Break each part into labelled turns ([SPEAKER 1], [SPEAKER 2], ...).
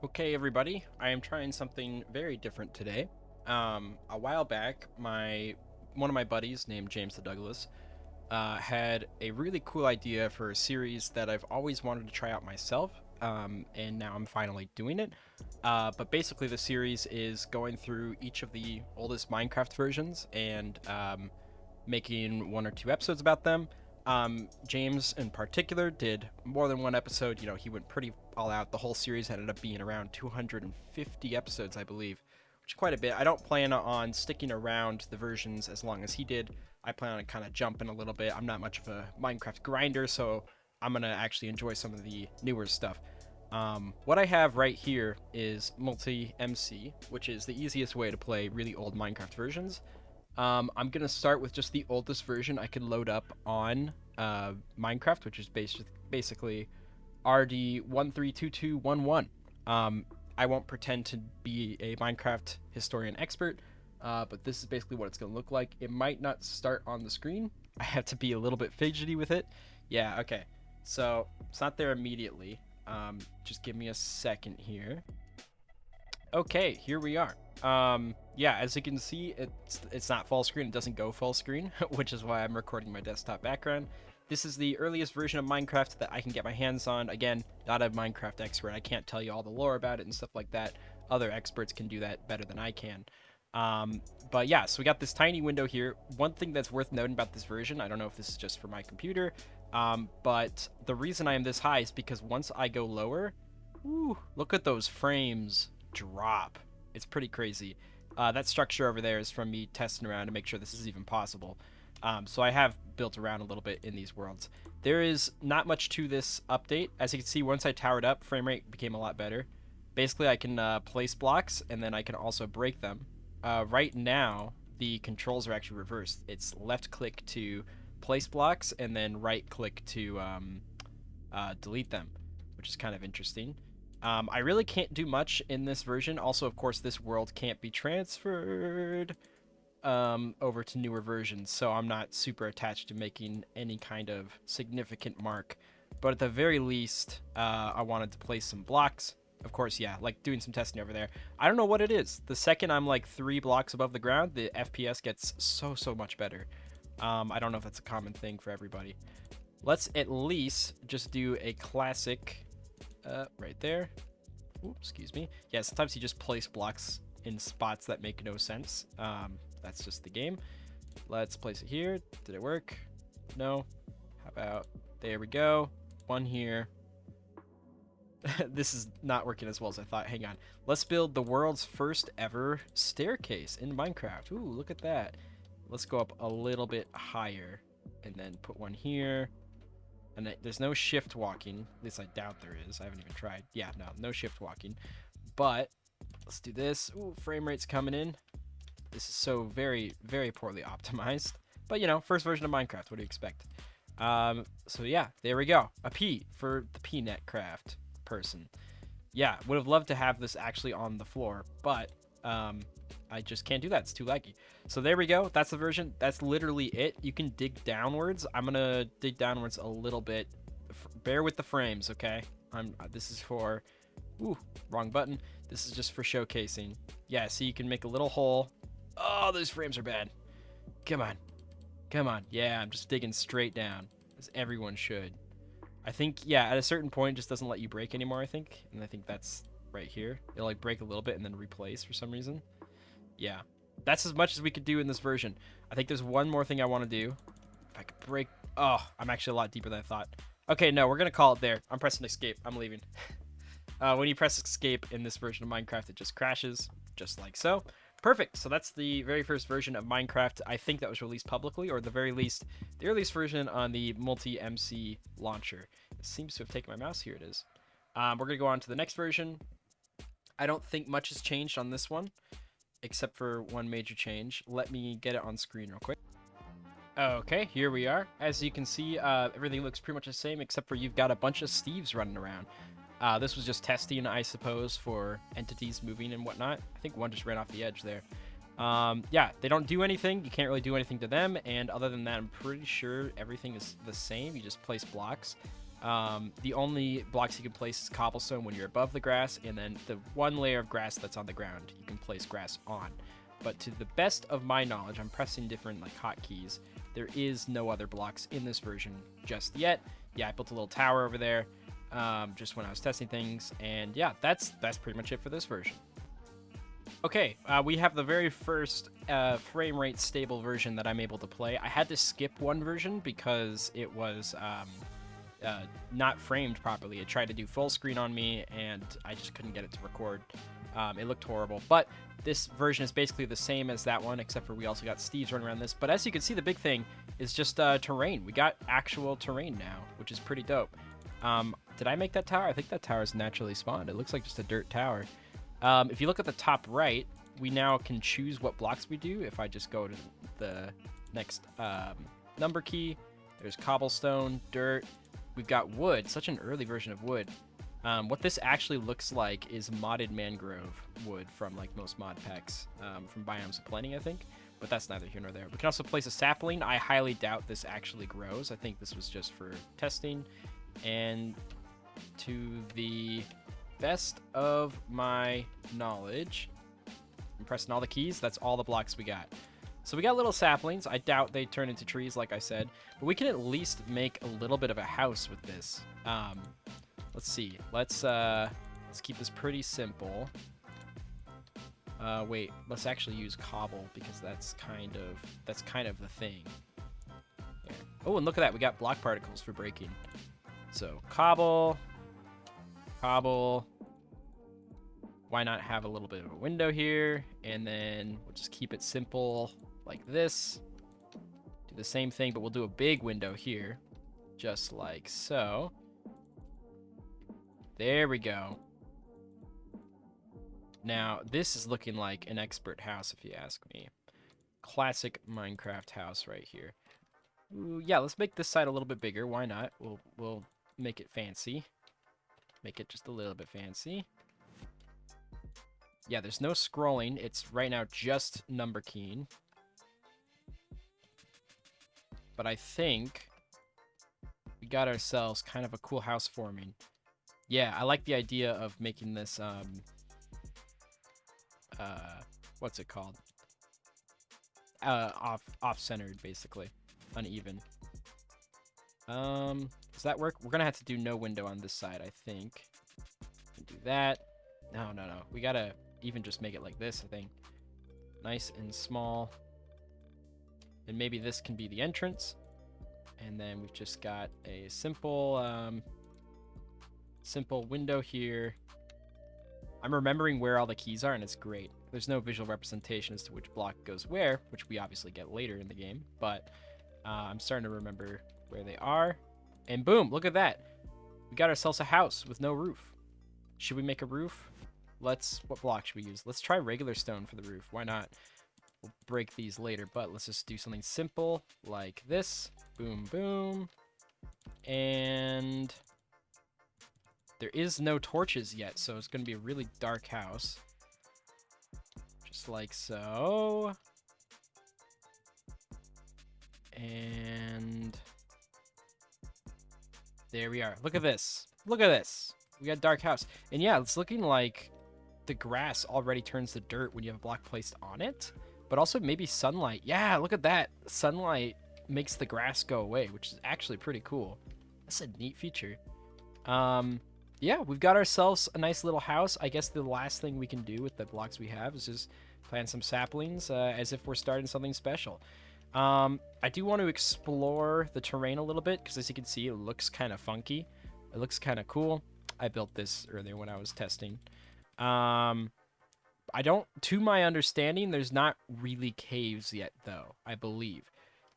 [SPEAKER 1] Okay, everybody, I am trying something very different today. A while back, one of my buddies named James the Douglas had a really cool idea for a series that I've always wanted to try out myself, and now I'm finally doing it. But basically, the series is going through each of the oldest Minecraft versions and making one or two episodes about them. James, in particular, did more than one episode. You know, he went pretty all out. The whole series ended up being around 250 episodes, I believe, which is quite a bit. I don't plan on sticking around the versions as long as he did. I plan on kind of jumping a little bit. I'm not much of a Minecraft grinder, so I'm going to actually enjoy some of the newer stuff. What I have right here is Multi MC, which is the easiest way to play really old Minecraft versions. I'm gonna start with just the oldest version I could load up on Minecraft, which is basically RD132211. I won't pretend to be a Minecraft historian expert, but this is basically what it's gonna look like. It might not start on the screen. I have to be a little bit fidgety with it. Yeah, okay. So it's not there immediately. Just give me a second here. Okay, here we are. Yeah, as you can see, it's not full screen. It doesn't go full screen, which is why I'm recording my desktop background. This is the earliest version of Minecraft that I can get my hands on. Again, not a Minecraft expert. I can't tell you all the lore about it and stuff like that. Other experts can do that better than I can. But yeah, so we got this tiny window here. One thing that's worth noting about this version, I don't know if this is just for my computer, but the reason I am this high is because once I go lower, look at those frames drop. It's pretty crazy. That structure over there is from me testing around to make sure this is even possible. So I have built around a little bit in these worlds. There is not much to this update. As you can see, once I towered up, frame rate became a lot better. Basically, I can place blocks, and then I can also break them. Right now, the controls are actually reversed. It's left click to place blocks, and then right click to delete them, which is kind of interesting. I really can't do much in this version. Also, of course, this world can't be transferred over to newer versions, so I'm not super attached to making any kind of significant mark. But at the very least, I wanted to place some blocks. Of course, yeah, like doing some testing over there. I don't know what it is. The second I'm like 3 blocks above the ground, the FPS gets so much better. I don't know if that's a common thing for everybody. Let's at least just do a classic right there. Oops, excuse me. Yeah, sometimes you just place blocks in spots that make no sense. That's just the game. Let's place it here. Did it work? No. How about, there we go. One here. This is not working as well as I thought. Hang on. Let's build the world's first ever staircase in Minecraft. Ooh, look at that. Let's go up a little bit higher and then put one here. And there's no shift walking. At least I doubt there is. I haven't even tried. Yeah, no shift walking. But let's do this. Ooh, frame rate's coming in. This is so very poorly optimized. But, you know, first version of Minecraft. What do you expect? So, yeah, there we go. A P for the PNetCraft person. Yeah, would have loved to have this actually on the floor. But I just can't do that. It's too laggy. So there we go. That's the version. That's literally it. You can dig downwards. I'm going to dig downwards a little bit. Bear with the frames, okay? This is for... Ooh, wrong button. This is just for showcasing. Yeah, so you can make a little hole. Oh, those frames are bad. Come on. Come on. Yeah, I'm just digging straight down, as everyone should. I think, yeah, at a certain point, it just doesn't let you break anymore, I think. And I think that's right here. It'll, like, break a little bit and then replace for some reason. Yeah. That's as much as we could do in this version. I think there's one more thing I want to do. If I could break... Oh, I'm actually a lot deeper than I thought. Okay, no, we're going to call it there. I'm pressing escape. I'm leaving. When you press escape in this version of Minecraft, it just crashes, just like so. Perfect. So that's the very first version of Minecraft. I think that was released publicly, or at the very least, the earliest version on the Multi-MC launcher. It seems to have taken my mouse. Here it is. We're going to go on to the next version. I don't think much has changed on this one, except for one major change. Let me get it on screen real quick. Okay, here we are. As you can see, everything looks pretty much the same, except for you've got a bunch of Steves running around. This was just testing, I suppose, for entities moving and whatnot. I think one just ran off the edge there. Yeah, they don't do anything. You can't really do anything to them. And other than that, I'm pretty sure everything is the same. You just place blocks. The only blocks you can place is cobblestone when you're above the grass, and then the one layer of grass that's on the ground you can place grass on. But to the best of my knowledge, I'm pressing different like hotkeys. There is no other blocks in this version just yet. Yeah, I built a little tower over there just when I was testing things, and yeah, that's pretty much it for this version. Okay, we have the very first frame rate stable version that I'm able to play. I had to skip one version because it was not framed properly. It tried to do full screen on me, and I just couldn't get it to record. It looked horrible, but this version is basically the same as that one, except for we also got Steve's running around this. But as you can see, the big thing is just terrain. We got actual terrain now, which is pretty dope. Did I make that tower? I think that tower is naturally spawned. It looks like just a dirt tower. If you look at the top right, we now can choose what blocks we do. If I just go to the next number key, there's cobblestone, dirt. We've got wood, such an early version of wood. What this actually looks like is modded mangrove wood from like most mod packs from Biomes of Plenty, I think. But that's neither here nor there. We can also place a sapling. I highly doubt this actually grows. I think this was just for testing. And to the best of my knowledge, I'm pressing all the keys. That's all the blocks we got. So we got little saplings. I doubt they turn into trees, like I said. But we can at least make a little bit of a house with this. Let's see. Let's keep this pretty simple. Wait, let's actually use cobble because that's kind of the thing. There. Oh, and look at that. We got block particles for breaking. So cobble. Why not have a little bit of a window here? And then we'll just keep it simple like this. Do the same thing, but we'll do a big window here. Just like so. There we go. Now, this is looking like an expert house, if you ask me. Classic Minecraft house right here. Ooh, yeah, let's make this side a little bit bigger. Why not? We'll make it fancy. Make it just a little bit fancy. Yeah, there's no scrolling. It's right now just number keying. But I think we got ourselves kind of a cool house forming. Yeah, I like the idea of making this, what's it called? Off-centered, basically. Uneven. Does that work? We're gonna have to do no window on this side, I think. Do that. No. We gotta even just make it like this, I think. Nice and small. And maybe this can be the entrance. And then we've just got a simple, simple window here. I'm remembering where all the keys are, and it's great. There's no visual representation as to which block goes where, which we obviously get later in the game, but I'm starting to remember where they are. And boom, look at that. We got ourselves a house with no roof. Should we make a roof? What block should we use? Let's try regular stone for the roof. Why not? We'll break these later, but let's just do something simple like this. Boom, boom. And there is no torches yet, so it's going to be a really dark house. Just like so. And there we are. Look at this. Look at this. We got a dark house. And yeah, it's looking like the grass already turns to dirt when you have a block placed on it. But also maybe sunlight. Yeah, look at that. Sunlight makes the grass go away, which is actually pretty cool. That's a neat feature. Yeah, we've got ourselves a nice little house. I guess the last thing we can do with the blocks we have is just plant some saplings as if we're starting something special. I do want to explore the terrain a little bit because, as you can see, it looks kind of funky. It looks kind of cool. I built this earlier when I was testing. To my understanding, there's not really caves yet, though, I believe.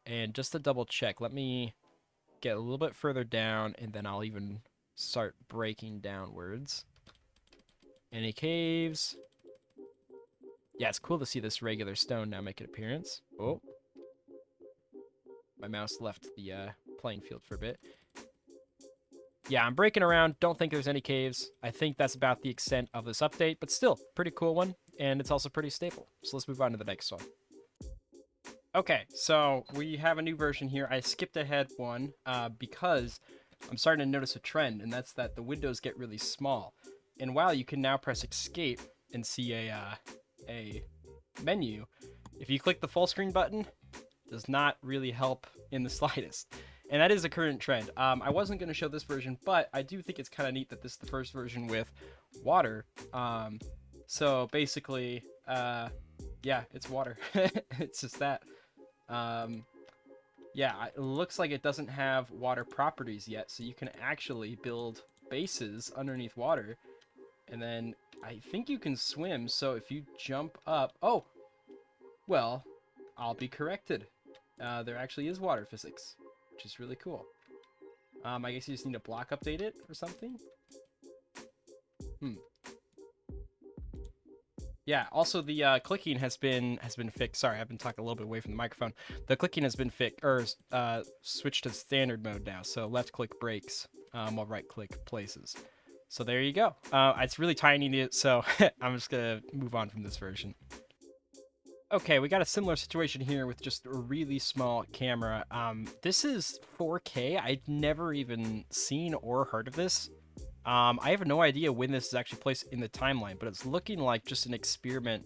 [SPEAKER 1] And just to double check, let me get a little bit further down, and then I'll even start breaking downwards. Any caves? Yeah, it's cool to see this regular stone now make an appearance. Oh. My mouse left the playing field for a bit. Yeah, I'm breaking around. Don't think there's any caves. I think that's about the extent of this update, but still, pretty cool one, and it's also pretty stable. So let's move on to the next one. Okay, so we have a new version here. I skipped ahead one because I'm starting to notice a trend, and that's that the windows get really small. And while you can now press escape and see a menu, if you click the full screen button, does not really help in the slightest. And that is a current trend. I wasn't going to show this version, but I do think it's kind of neat that this is the first version with water. So basically, yeah, it's water. It's just that. Yeah, it looks like it doesn't have water properties yet, so you can actually build bases underneath water. And then I think you can swim, so if you jump up... Oh! Well, I'll be corrected. There actually is water physics, which is really cool. I guess you just need to block update it or something? Yeah, also the clicking has been fixed. Sorry, I've been talking a little bit away from the microphone. The clicking has been fixed, or switched to standard mode now. So left click breaks, while right click places. So there you go. It's really tiny, so I'm just gonna move on from this version. Okay, we got a similar situation here with just a really small camera. This is 4K. I'd never even seen or heard of this. I have no idea when this is actually placed in the timeline, but it's looking like just an experiment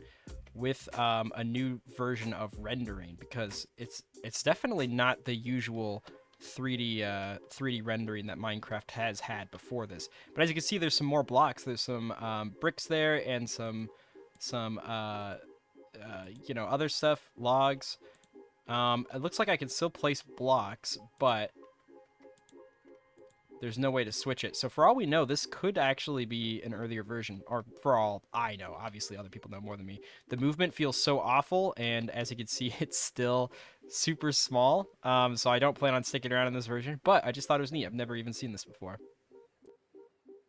[SPEAKER 1] with a new version of rendering, because it's definitely not the usual 3D rendering that Minecraft has had before this. But as you can see, there's some more blocks. There's some bricks there and some you know, other stuff, logs. It looks like I can still place blocks, but there's no way to switch it. So for all we know, this could actually be an earlier version, or for all I know. Obviously, other people know more than me. The movement feels so awful, and as you can see, it's still super small. So I don't plan on sticking around in this version, but I just thought it was neat. I've never even seen this before.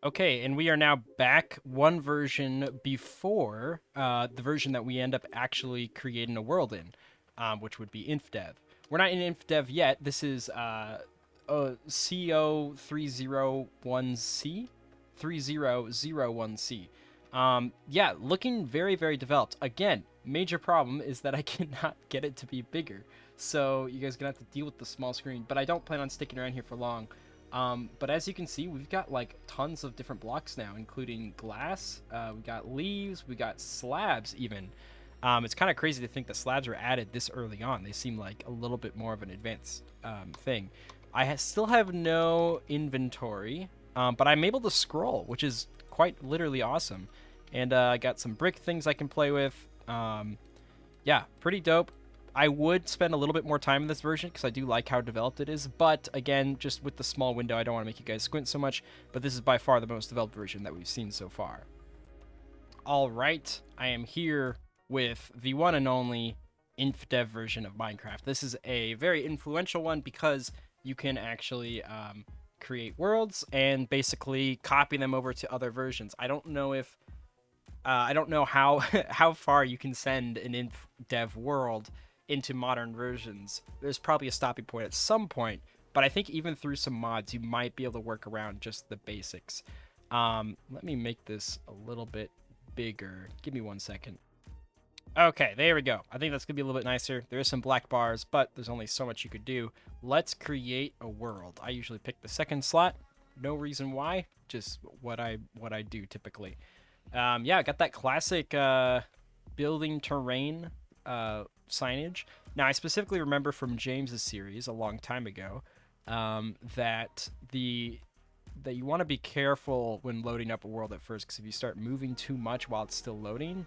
[SPEAKER 1] Okay, and we are now back one version before the version that we end up actually creating a world in, which would be InfDev. We're not in InfDev yet. This is CO301C, 3001C. Yeah, looking very, very developed. Again, major problem is that I cannot get it to be bigger. So you guys are going to have to deal with the small screen, but I don't plan on sticking around here for long. But as you can see, we've got like tons of different blocks now, including glass, we got leaves, we got slabs even. It's kind of crazy to think that slabs were added this early on. They seem like a little bit more of an advanced thing. I still have no inventory, but I'm able to scroll, which is quite literally awesome. And I got some brick things I can play with. Yeah, pretty dope. I would spend a little bit more time in this version because I do like how developed it is. But again, just with the small window, I don't want to make you guys squint so much. But this is by far the most developed version that we've seen so far. All right, I am here with the one and only InfDev version of Minecraft. This is a very influential one because you can actually create worlds and basically copy them over to other versions. I don't know if I don't know how how far you can send an InfDev world into modern versions. There's probably a stopping point at some point, but I think even through some mods, you might be able to work around just the basics. Let me make this a little bit bigger. Give me 1 second. Okay, there we go. I think that's gonna be a little bit nicer. There is some black bars, but there's only so much you could do. Let's create a world. I usually pick the second slot. No reason why, just what I do typically. Yeah, I got that classic building terrain signage. Now, I specifically remember from James's series a long time ago that you want to be careful when loading up a world at first, because if you start moving too much while it's still loading,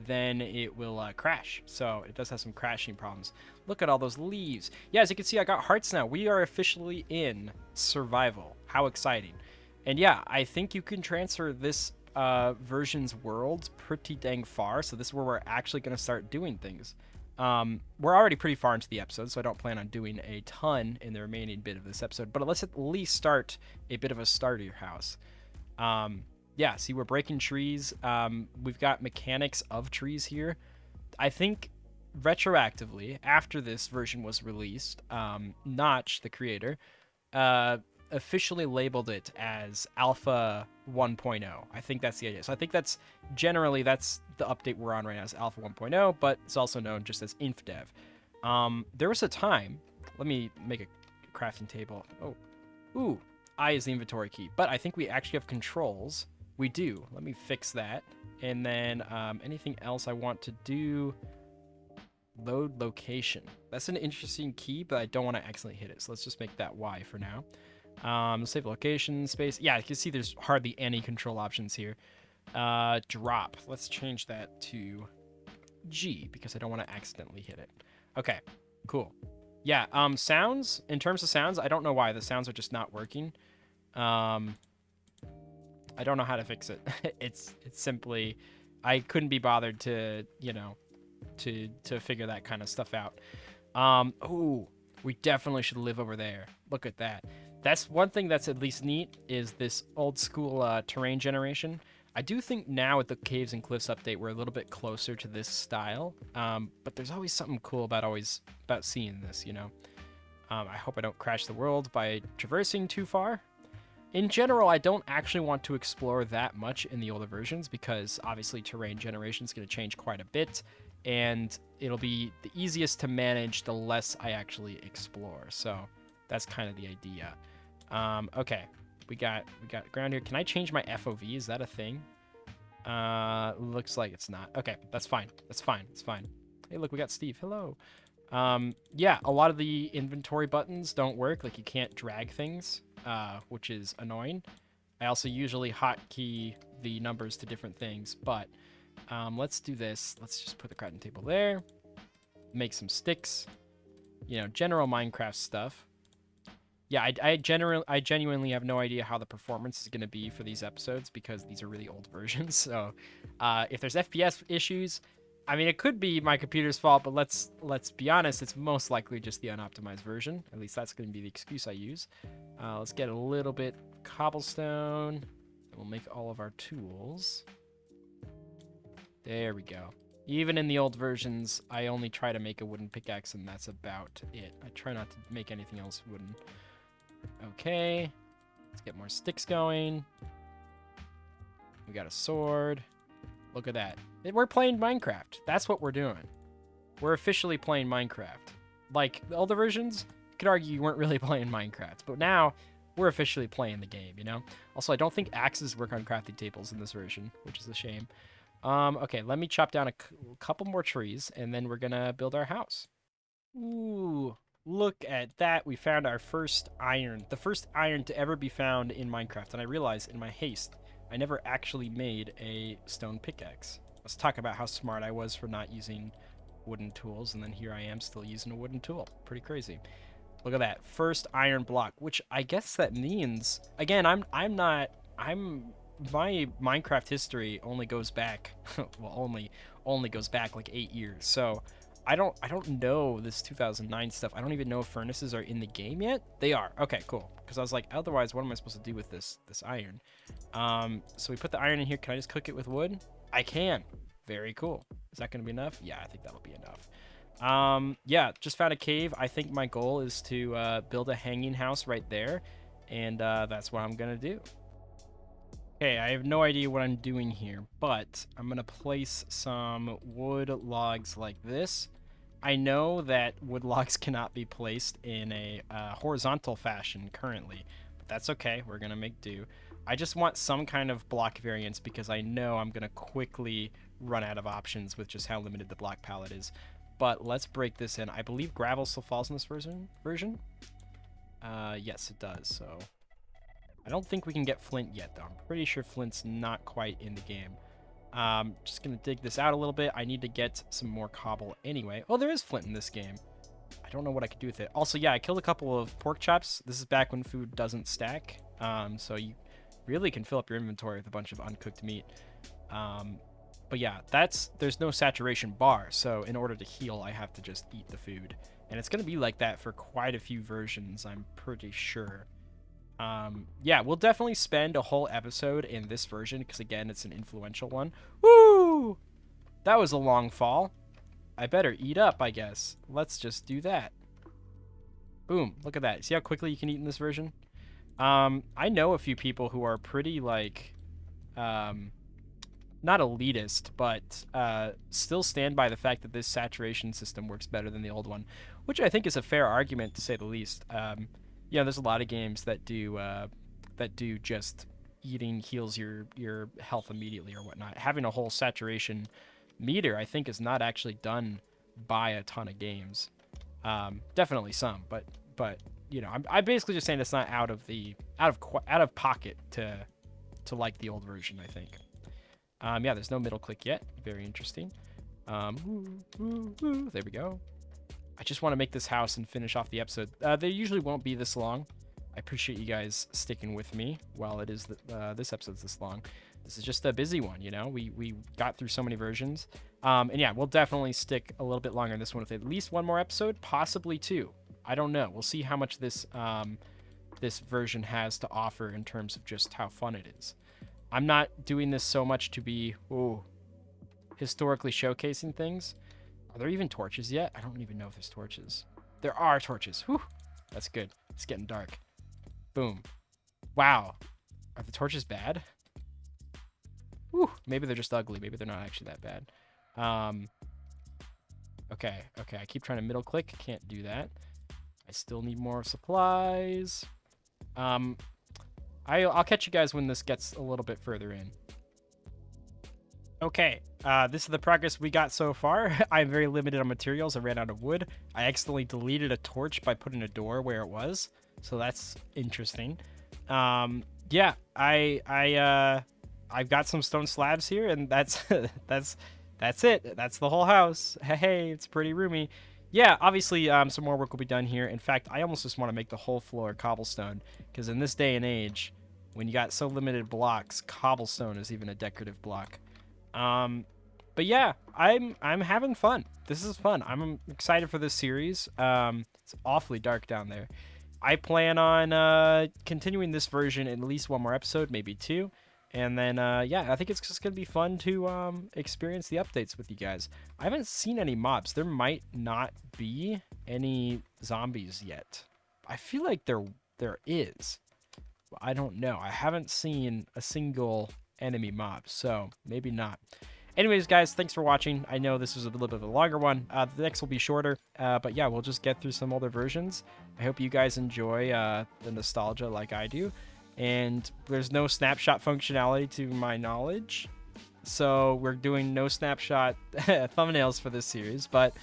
[SPEAKER 1] then it will crash. So it does have some crashing problems. Look at all those leaves. Yeah, as you can see, I got hearts now. We are officially in survival. How exciting. And yeah, I think you can transfer this version's world pretty dang far. So this is where we're actually going to start doing things. We're already pretty far into the episode, so I don't plan on doing a ton in the remaining bit of this episode, but let's at least start a bit of a starter house. Yeah, see, we're breaking trees. We've got mechanics of trees here. I think retroactively, after this version was released, Notch, the creator, officially labeled it as Alpha 1.0. I think that's the idea. So I think that's generally that's the update we're on right now is Alpha 1.0, but it's also known just as InfDev. There was a time. Let me make a crafting table. Oh, ooh, I is the inventory key, but I think we actually have controls. We do. Let me fix that. And then anything else I want to do, load location. That's an interesting key, but I don't want to accidentally hit it. So let's just make that Y for now. Save location space. Yeah, you can see there's hardly any control options here. Drop. Let's change that to G because I don't want to accidentally hit it. Okay, cool. Yeah, sounds, in terms of sounds, I don't know why. The sounds are just not working. I don't know how to fix it. It's simply, I couldn't be bothered to, to figure that kind of stuff out. Oh, we definitely should live over there. Look at that. That's one thing that's at least neat is this old school terrain generation. I do think now with the Caves and Cliffs update, we're a little bit closer to this style. But there's always something cool about seeing this, I hope I don't crash the world by traversing too far. In general, I don't actually want to explore that much in the older versions because obviously terrain generation is going to change quite a bit, and it'll be the easiest to manage the less I actually explore. So that's kind of the idea. Okay, we got ground here. Can I change my FOV? Is that a thing? Looks like it's not. Okay, that's fine. That's fine. It's fine. Hey, look, we got Steve. Hello. Yeah, a lot of the inventory buttons don't work. Like you can't drag things, which is annoying. I also usually hotkey the numbers to different things, but let's do this. Let's just put the crafting table there. Make some sticks. General Minecraft stuff. Yeah, I genuinely have no idea how the performance is going to be for these episodes because these are really old versions. So if there's FPS issues, I mean, it could be my computer's fault, but let's be honest, it's most likely just the unoptimized version. At least that's going to be the excuse I use. Let's get a little bit cobblestone, and we'll make all of our tools. There we go. Even in the old versions, I only try to make a wooden pickaxe, and that's about it. I try not to make anything else wooden. Okay, let's get more sticks going. We got a sword. Look at that. We're playing Minecraft. That's what we're doing. We're officially playing Minecraft. Like the older versions, you could argue you weren't really playing Minecraft, but now we're officially playing the game, Also, I don't think axes work on crafting tables in this version, which is a shame. Okay, let me chop down a couple more trees, and then we're gonna build our house. Ooh, look at that. We found our first iron. The first iron to ever be found in Minecraft, and I realized in my haste, I never actually made a stone pickaxe. Let's talk about how smart I was for not using wooden tools, and then here I am still using a wooden tool. Pretty crazy. Look at that. First iron block, which I guess that means, again, my Minecraft history only goes back, well, only goes back like 8 years. So I don't know this 2009 stuff. I don't even know if furnaces are in the game yet. They are. Okay, cool. Because I was like, otherwise, what am I supposed to do with this iron? So we put the iron in here. Can I just cook it with wood? I can. Very cool. Is that going to be enough? Yeah, I think that'll be enough. Yeah, just found a cave. I think my goal is to build a hanging house right there, and that's what I'm gonna do. Okay, I have no idea what I'm doing here, but I'm gonna place some wood logs like this. I know that wood logs cannot be placed in a horizontal fashion currently, but that's okay. We're gonna make do. I just want some kind of block variance because I know I'm gonna quickly run out of options with just how limited the block palette is. But let's break this in. I believe gravel still falls in this version. Yes, it does. So I don't think we can get flint yet, though. I'm pretty sure flint's not quite in the game. Just gonna dig this out a little bit. I need to get some more cobble anyway. Oh, there is flint in this game. I don't know what I could do with it. Also, yeah, I killed a couple of pork chops. This is back when food doesn't stack. So you really can fill up your inventory with a bunch of uncooked meat. But yeah, there's no saturation bar, so in order to heal, I have to just eat the food. And it's going to be like that for quite a few versions, I'm pretty sure. Yeah, we'll definitely spend a whole episode in this version, because again, it's an influential one. Woo! That was a long fall. I better eat up, I guess. Let's just do that. Boom, look at that. See how quickly you can eat in this version? I know a few people who are pretty, like, not elitist, but still stand by the fact that this saturation system works better than the old one, which I think is a fair argument to say the least. Yeah, there's a lot of games that do that do just eating heals your health immediately or whatnot. Having a whole saturation meter, I think, is not actually done by a ton of games. Definitely some, but you know, I'm basically just saying it's not out of pocket to like the old version, I think. Yeah, there's no middle click yet. Very interesting. There we go. I just want to make this house and finish off the episode. They usually won't be this long. I appreciate you guys sticking with me while it is this episode's this long. This is just a busy one, you know. We got through so many versions, and yeah, we'll definitely stick a little bit longer in this one with at least one more episode, possibly two. I don't know. We'll see how much this this version has to offer in terms of just how fun it is. I'm not doing this so much to be historically showcasing things. Are there even torches yet? I don't even know if there's torches. There are torches. Whew. That's good. It's getting dark. Boom. Wow. Are the torches bad? Whew. Maybe they're just ugly. Maybe they're not actually that bad. Okay. I keep trying to middle click. Can't do that. I still need more supplies. I'll catch you guys when this gets a little bit further in. Okay, this is the progress we got so far. I'm very limited on materials. I ran out of wood. I accidentally deleted a torch by putting a door where it was, so that's interesting. Yeah, I've got some stone slabs here, and that's that's it. That's the whole house. Hey, it's pretty roomy. Yeah, obviously, some more work will be done here. In fact, I almost just want to make the whole floor cobblestone, because in this day and age, when you got so limited blocks, cobblestone is even a decorative block. But yeah, I'm having fun. This is fun. I'm excited for this series. It's awfully dark down there. I plan on continuing this version in at least one more episode, maybe two. And then, yeah, I think it's just going to be fun to experience the updates with you guys. I haven't seen any mobs. There might not be any zombies yet. I feel like there is. I don't know. I haven't seen a single enemy mob, so maybe not. Anyways, guys, thanks for watching. I know this was a little bit of a longer one. The next will be shorter, but yeah, we'll just get through some older versions. I hope you guys enjoy the nostalgia like I do. And there's no snapshot functionality to my knowledge, so we're doing no snapshot thumbnails for this series, but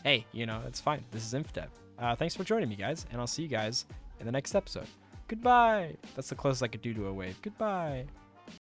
[SPEAKER 1] hey, you know, it's fine. This is InfDev. Thanks for joining me, guys, and I'll see you guys in the next episode. Goodbye. That's the closest I could do to a wave. Goodbye.